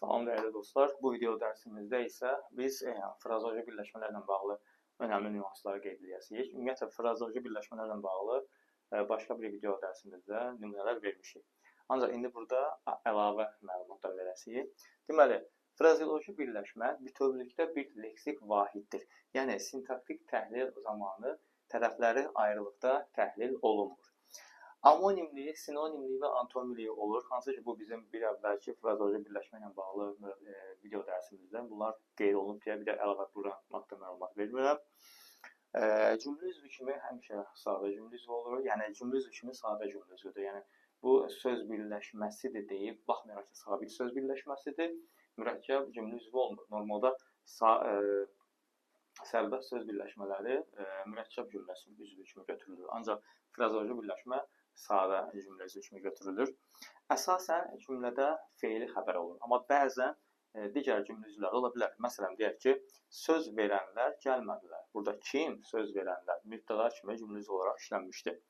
Salam dəyərli dostlar. Bu video dərsimizdə isə biz frazoloji birləşmələrlə bağlı önəmli nüansları qeyd edəcəyik. Ümumiyyətlə, frazoloji birləşmələrlə bağlı başqa bir video dərsimizdə nümunələr vermişik. Ancaq indi burada əlavə məlumatlar verəcəyik. Deməli, frazoloji birləşmə bütövlükdə bir leksik vahiddir. Yəni, sintaktik təhlil zamanı tərəfləri ayrılıqda təhlil olunmur. Amonimliyi, sinonimliyi və antonimliyi olur. Hansı ki, bu bizim bir əvvəlki frazoloji birləşmə ilə bağlı video dərsimizdə bunlar qeyd olunub deyə bir də əlavə bura haqqında məlumat vermirəm. Cümlə üzvü kimi həmişə sadə cümlə üzvü olur. Yəni, cümlə üzvü kimi sadə cümlə üzvüdür. Yəni, bu söz birləşməsidir deyib, baxmayaraq ki, sabit söz birləşməsidir. Mürəkkəb cümlə üzvü olmur. Normalda sərbəst söz birləşmələri mürəkkəb cümlə üzvü kimi götürülür. Ancaq frazoloji birləşmə sadə cümlə üzvü kimi götürülür. Əsasən cümlədə feili xəbər olur. Amma bəzən digər cümlə üzvləri ola bilər. Məsələn, deyək ki, söz verənlər gəlmədilər. Burada kim söz verənlər mübtəda kimi cümlə üzvü olaraq işlənmişdir.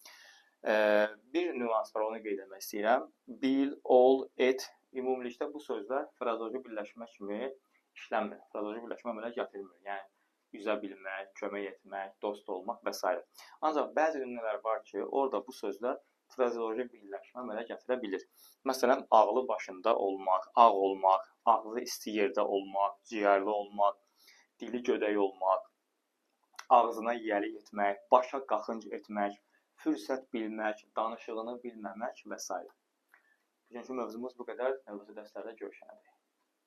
Bir nüans var, onu qeyd etmək istəyirəm. Bil, ol, et, ümumilikdə bu sözlər frazoloji birləşmə kimi işlənmir. Frazoloji birləşmə əmələ gətirilmir. Yəni, üzə bilmək, kömək etmək, dost olmaq və s. Ancaq bəzi cümlələr var ki, orada bu sözlər frazoloji birləşmə əmələ gətirə bilir. Məsələn, ağlı başında olmaq, ağ olmaq, ağzı isti yerdə olmaq, ciyərli olmaq, dili gödək olmaq, ağzına yiyəlik etmək, başa qaxınc etmək, fürsət bilmək, danışığını bilməmək və s. Bugünkü mövzumuz bu qədər. Növbəti dərslərdə görüşənədək.